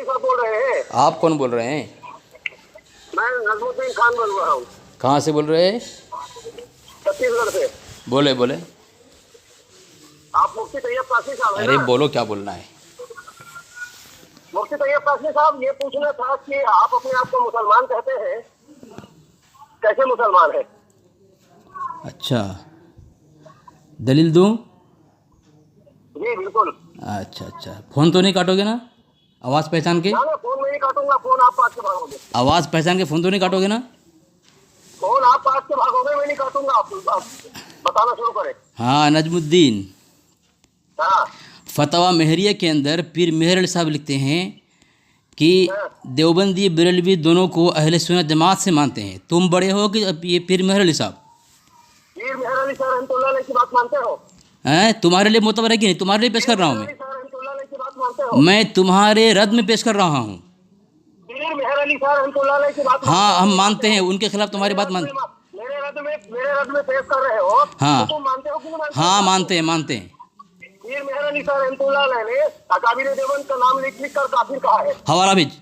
मौलवी साहब बोल रहे हैं? आप कौन बोल रहे हैं? मैं नजमुद्दीन खान बोल रहा हूँ, कहाँ से बोल रहे हैं? छत्तीसगढ़ से। बोले बोले। आप मुफ्ती तैयब कासमी साहब हैं अरे ना? बोलो, क्या बोलना है? मुफ्ती तैयब कासमी साहब, ये पूछना था कि आप अपने आप को मुसलमान कहते हैं, कैसे मुसलमान है? अच्छा, दलील दूं? जी बिल्कुल। अच्छा अच्छा, फ़ोन तो नहीं काटोगे ना? आवाज़ पहचान के? ना फोन मैं नहीं काटूंगा, फोन आप काट के भागोगे। आवाज़ पहचान के फ़ोन तो नहीं काटोगे ना? फोन आप काट के भागोगे, मैं नहीं काटूंगा। आप बताना शुरू करें। हाँ, नजमुद्दीन। हाँ फतवा मेहरिया के अंदर पीर मेहर अली साहब लिखते हैं कि देवबंदी बरेलवी दोनों को अहले सुन्नत जमात से मानते हैं। तुम बड़े हो कि ये पीर मेहर अली साहब? पीर मेहर अली साहब रहमतुल्लाह अलैह की बात मानते हो? हैं? तुम्हारे लिए मोतबर है कि नहीं? तुम्हारे लिए पेश कर रहा हूँ मैं। पीर मेहर अली साहब रहमतुल्लाह अलैह की बात मानते हो? मैं तुम्हारे रद में पेश कर रहा हूँ। पीर मेहर अली साहब रहमतुल्लाह अलैह की बात हाँ, हम मानते हैं, उनके खिलाफ तुम्हारी बात मान। मेरे रद में पेश कर रहे हो। हाँ। तो तुम मानते हो कि नहीं मानते? हाँ, मानते हैं मानते हैं। पीर मेहर अली साहब रहमतुल्लाह अलैह ने अकाबिर देवबंद का नाम लिख लिख कर काफिर कहा है। हवाला भेज,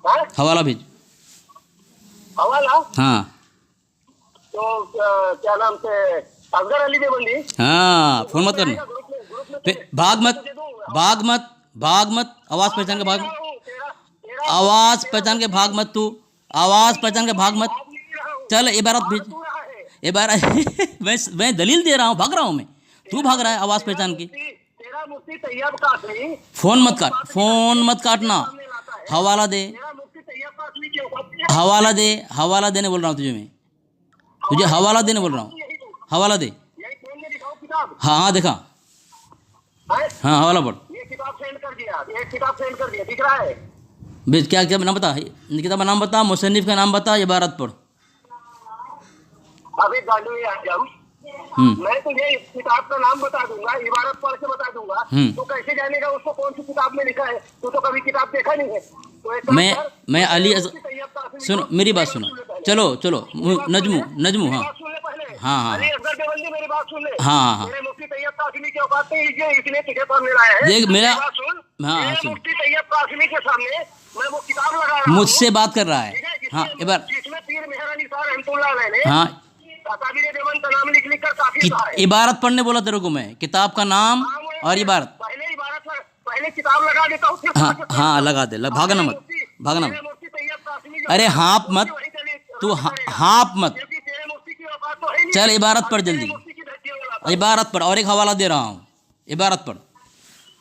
हैं? हवाला भेज। हवाला? हाँ तो क्या नाम से, असगर अली देवबंदी? हाँ, फ़ोन मत करना। ग्रुप में भाग मत, भाग मत, भाग मत। आवाज़ पहचान के भाग, आवाज़ पहचान के भाग मत तू, आवाज़ पहचान के भाग मत। चल इबारत भेज, इबारत मैं दलील दे रहा हूँ, भाग रहा हूँ मैं, तू भाग रहा है आवाज़ पहचान की। तेरा मुफ्ती तैयब कासमी फ़ोन मत काट, फ़ोन मत काटना। हवाला दे, तेरा मुफ्ती तैयब कासमी के ऊपर हवाला दे, हवाला देने बोल रहा हूँ तुझे मैं, तुझे हवाला देने बोल रहा हूँ। हवाला दे। यही फोन में दिखाओ किताब। हाँ हाँ, देखा। हैं? हाँ, हवाला पढ़। ये किताब सेंड कर दिया, ये किताब सेंड कर दिया, दिख रहा है? भेज। क्या क्या नाम बता, किताब का नाम बता, मुसन्निफ का नाम बता, इबारत पढ़। अबे गांडू आजम, मैं तुझे इस किताब का नाम बता दूंगा, इबारत पढ़ के बता दूंगा, तो कैसे जानेगा उसको कौन सी किताब में लिखा है? तू तो कभी किताब देखा नहीं है। तो एक काम कर, मैं अली मुफ्ती तैयब कासमी सुनो, को- मेरी बात सुनो। चलो चलो, नजमू नजमू। मेरी हाँ बात सुन ले पहले। हाँ हाँ अली असगर देवबंदी, मेरी बात सुन ले। हाँ हाँ। मेरे मुफ्ती तैयब कासमी के औकात नहीं, इसलिए तुझे सामने लाया है। देख मेरा, मेरी बात सुन। हाँ हाँ मेरे सुन, मुफ्ती तैयब कासमी के सामने मैं वो किताब लगा रहा हूँ, मुझसे बात कर रहा है। ठीक है, हाँ इबार, जिसमें पीर मेहर अली साहब रहमतुल्लाह अलैह ने हाँ, अकाबिर देवबंद का नाम लिख लिख कर काफिर कहा है। इबारत पढ़ने बोला तेरे को मैं, किताब का नाम और इबारत। पहले इबारत में पहले किताब लगा देता हूँ, फिर हाँ पढ़ के हाँ, लगा दे, भागना मत, भागना मेरे मत। मुफ्ती तैयब कासमी जो अरे हाँप मत वही चली- तू, वही चलेगा। हाँप मत। क्योंकि तेरे मुफ्ती की औकात तो है नहीं। चल इबारत पढ़ तेरे जल्दी, मुफ्ती की धज्जियों वाला था। इबारत पढ़। और एक हवाला दे रहा हूँ, इबारत पढ़।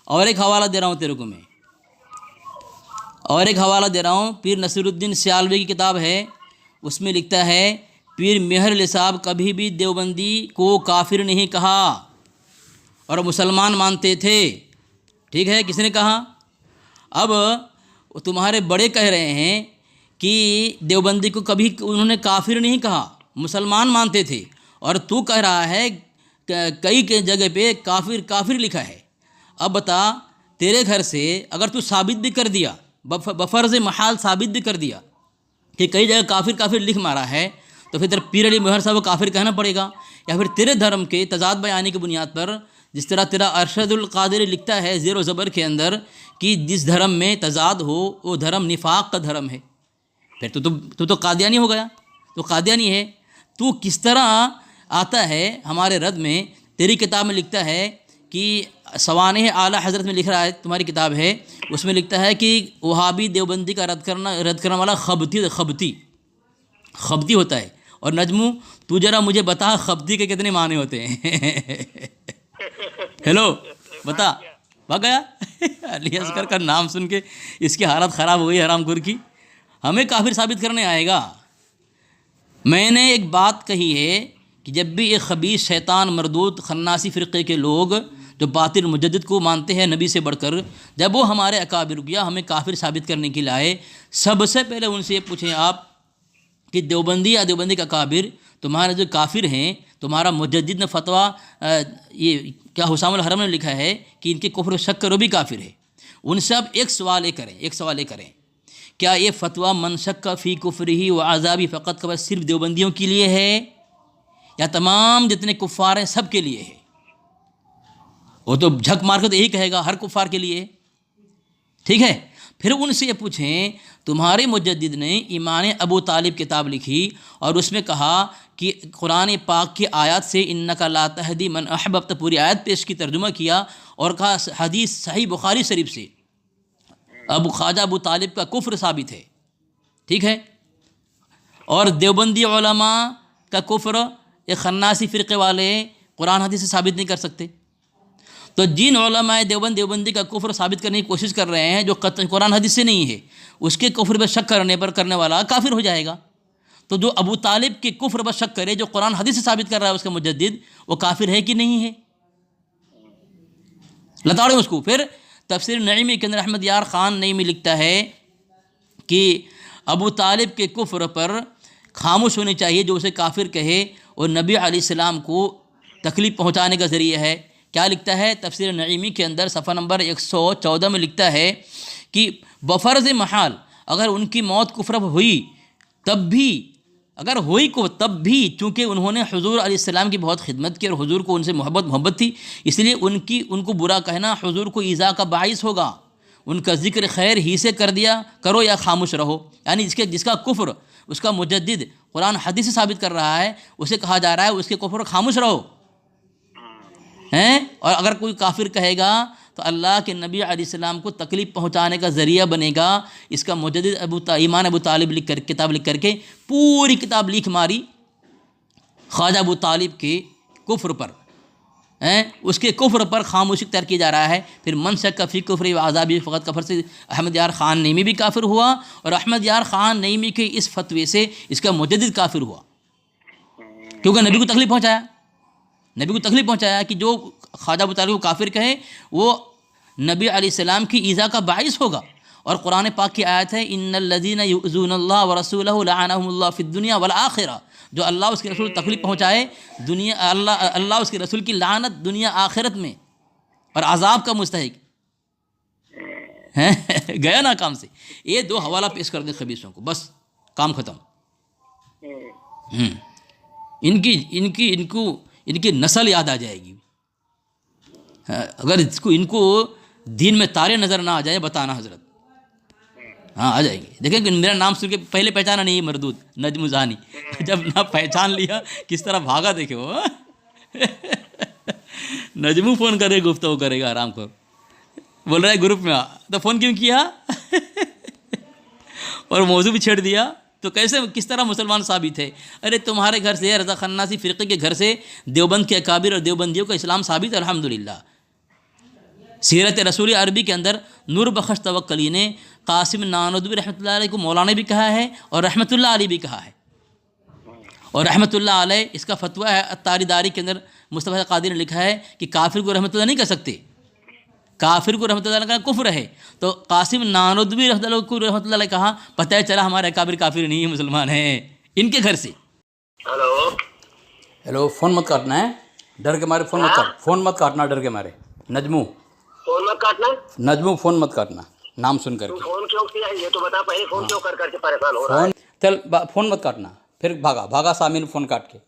और एक हवाला दे रहा हूँ तेरे को मैं, और एक हवाला दे रहा हूँ। पीर नसीरुद्दीन सियालवी की किताब है, उसमें लिखता है पीर मेहर अली साहब कभी भी देवबंदी को काफिर नहीं कहा और मुसलमान मानते थे। ठीक है, किसने कहा? अब तुम्हारे बड़े कह रहे हैं कि देवबंदी को कभी उन्होंने काफिर नहीं कहा, मुसलमान मानते थे, और तू कह रहा है कई के जगह पे काफिर काफिर लिखा है। अब बता, तेरे घर से अगर तू साबित भी कर दिया, बफर्ज महाल साबित भी कर दिया कि कई जगह काफिर काफिर लिख मारा है, तो फिर तेरे पीर अली मेहर साहब को काफिर कहना पड़ेगा। या फिर तेरे धर्म के तजाद बयानी की बुनियाद पर, जिस तरह तेरा अरशदुल कादिरी लिखता है ज़ेरो ज़बर के अंदर कि जिस धर्म में तजाद हो वो धर्म निफाक का धर्म है, फिर तू तो कादियानी हो गया, तो कादियानी है। तू किस तरह आता है हमारे रद में? तेरी किताब में लिखता है कि सवाने आला हज़रत में लिख रहा है, तुम्हारी किताब है, उसमें लिखता है कि वहाबी देवबंदी का रद्द करने वाला खबती होता है। और नजमू, तू जरा मुझे बता खबती के कितने माने होते हैं? हेलो बता, भाग गया। अली असगर का नाम सुन के इसकी हालत ख़राब हो गई हरामखोर की, हमें काफिर साबित करने आएगा। मैंने एक बात कही है कि जब भी एक खबीस शैतान मरदूद खन्नासी फ़िरक़े के लोग जो बातिल मुजद्दिद को मानते हैं नबी से बढ़कर, जब वो हमारे अकाबिर या हमें काफिर साबित करने के लिए आए, सबसे पहले उनसे ये पूछें आप कि देवबंदी या देवबंदी का काबिर तुम्हारे जो काफिर हैं, तुम्हारा मुजद्दिद ने फतवा ये क्या हुसामुल हरम ने लिखा है कि इनके कुफ्र शक करो भी काफिर है। उनसे आप एक सवाल ये करें, क्या ये फतवा मन शक्का फ़ी कुफ्रिही व आज़ाबी फ़क़त का बस सिर्फ देवबंदियों के लिए है या तमाम जितने कुफ़ार हैं सब के लिए है? वो तो झक मार के तो यही कहेगा हर कुफ़ार के लिए, ठीक है। फिर उनसे ये पूछें, तुम्हारे मुजद्दिद ने ईमान अबू तालिब किताब लिखी और उसमें कहा कि कुरान पाक की आयत से इन्नका ला तहदी मन अहबब्त, पूरी आयत पेश की, तर्जुमा किया और कहा हदीस सही बुखारी शरीफ से अब ख्वाजा अबू तालिब का कुफ्र साबित है, ठीक है। और देवबंदी उलमा का कुफ्र ये खन्नासी फ़िरक़े वाले कुरान हदीस से साबित नहीं कर सकते। तो जिन उलमाए देवबंदी का कुफ्र साबित करने की कोशिश कर रहे हैं जो कुरान हदीस से नहीं है, उसके कुफ्र पर शक करने वाला काफिर हो जाएगा। तो जो अबू तालिब के कुफ्र पर शक करे, जो कुरान हदीस से साबित कर रहा है उसका मुजद्दिद, वो काफिर है कि नहीं है? लताड़े उसको। फिर तफसीर नईमी के अंदर अहमद यार ख़ान नईमी लिखता है कि अबू तालिब के कुफ्र पर खामोश होनी चाहिए जो उसे काफिर कहे और नबी अलैहिस्सलाम को तकलीफ़ पहुँचाने का ज़रिया है। क्या लिखता है तफसीर नईमी के अंदर सफ़ा नंबर 114 में लिखता है कि बफ़र्ज़ महाल अगर उनकी मौत कुफ्र हुई तब भी, अगर हुई को तब भी, चूँकि उन्होंने हुज़ूर अलैहिस्सलाम की बहुत खिदमत की और हुज़ूर को उनसे मोहब्बत थी, इसलिए उनको बुरा कहना हुज़ूर को ईज़ा का बाइस होगा। उनका ज़िक्र खैर ही से कर दिया करो या खामोश रहो। यानी जिसका कुफ्र उसका मुजद्दिद कुरान हदीस से साबित कर रहा है, उसे कहा जा रहा है उसके कुफ्र खामोश रहो हैं। और अगर कोई काफिर कहेगा तो अल्लाह के नबी अलैहिस्सलाम को तकलीफ़ पहुँचाने का ज़रिया बनेगा। इसका मुजद्दिद ईमान अबू तालिब किताब लिख करके पूरी किताब लिख मारी ख्वाजा अबू तालिब के कुफ्र पर हैं, उसके कुफ्र पर खामोशी तर्क किया जा रहा है। फिर मन शक का फ़ी कुफ्र व आज़ाबी फ़क़त कफ़र से अहमद यार ख़ान नईमी भी काफिर हुआ और अहमद यार ख़ान नईमी के इस फतवे से इसका मुजद्दिद काफिर हुआ, क्योंकि नबी को तकलीफ़ पहुँचाया कि जो ख्वाजा अबू तालिब को काफिर कहे वो नबी अलैहिस्सलाम की ईज़ा का बाइस होगा। और कुरान पाक की आयत है इन्नल्लज़ीना युज़ूनल्लाह व रसूलहु लअनहुमुल्लाहु फ़िद्दुनिया वल आखिरा, जो अल्लाह उसके रसूल तकलीफ़ पहुँचाए दुनिया, अल्लाह उसके रसूल की लानत दुनिया आखिरत में और अज़ाब का मुस्तहिक है। गया ना काम से। ये दो हवाला पेश कर दें खबीसों को, बस काम ख़त्म। इनकी नस्ल याद आ जाएगी। अगर इनको दीन में तारे नज़र ना आ जाए बताना हज़रत। हाँ आ जाएंगे। देखें कि मेरा नाम सुन के पहले पहचाना नहीं मरदूद नजम ज़ानी, जब ना पहचान लिया किस तरह भागा, देखे वो नजमू फ़ोन करे गुफ्तगू करेगा आराम को, बोल रहा है ग्रुप में आ, तो फ़ोन क्यों किया और मौजू भी छेड़ दिया, तो कैसे किस तरह मुसलमान साबित है? अरे तुम्हारे घर से, रज़ा खन्नासी फ़िरक़े के घर से देवबंद के अकाबिर और देवबंदियों का इस्लाम साबित है अल्हम्दुलिल्लाह। सीरत रसूल अरबी के अंदर नूर बख्श तवक्कली ने कासिम नानदवी रहमतुल्लाह अलैह को मौलाना भी कहा है और रहमतुल्लाह अलैह भी कहा है। और रहमतुल्लाह अलैह इसका फतवा है अत्तारीदारी के अंदर मुस्तफ़ा कादिर ने लिखा है कि काफिर को रहमतुल्लाह नहीं कर सकते, काफिर को रहमतुल्लाह का कुफ्र है। तो कासिम नानदवी रहमतुल्लाह अलैह कहा पता है चला हमारे अकाबिर काफिर नहीं है, मुसलमान हैं इनके घर से। हेलो फ़ोन मत काटना है, डर के मारे फ़ोन मत काटना डर के मारे। नजमू फोन मत काटना, नजमू फ़ोन मत काटना नाम सुन करके। फोन क्यों किया ये तो बता, पहले फोन क्यों कर करके परेशान हो रहा है? चल फ़ोन मत काटना, फिर भागा सामिन फ़ोन काट के।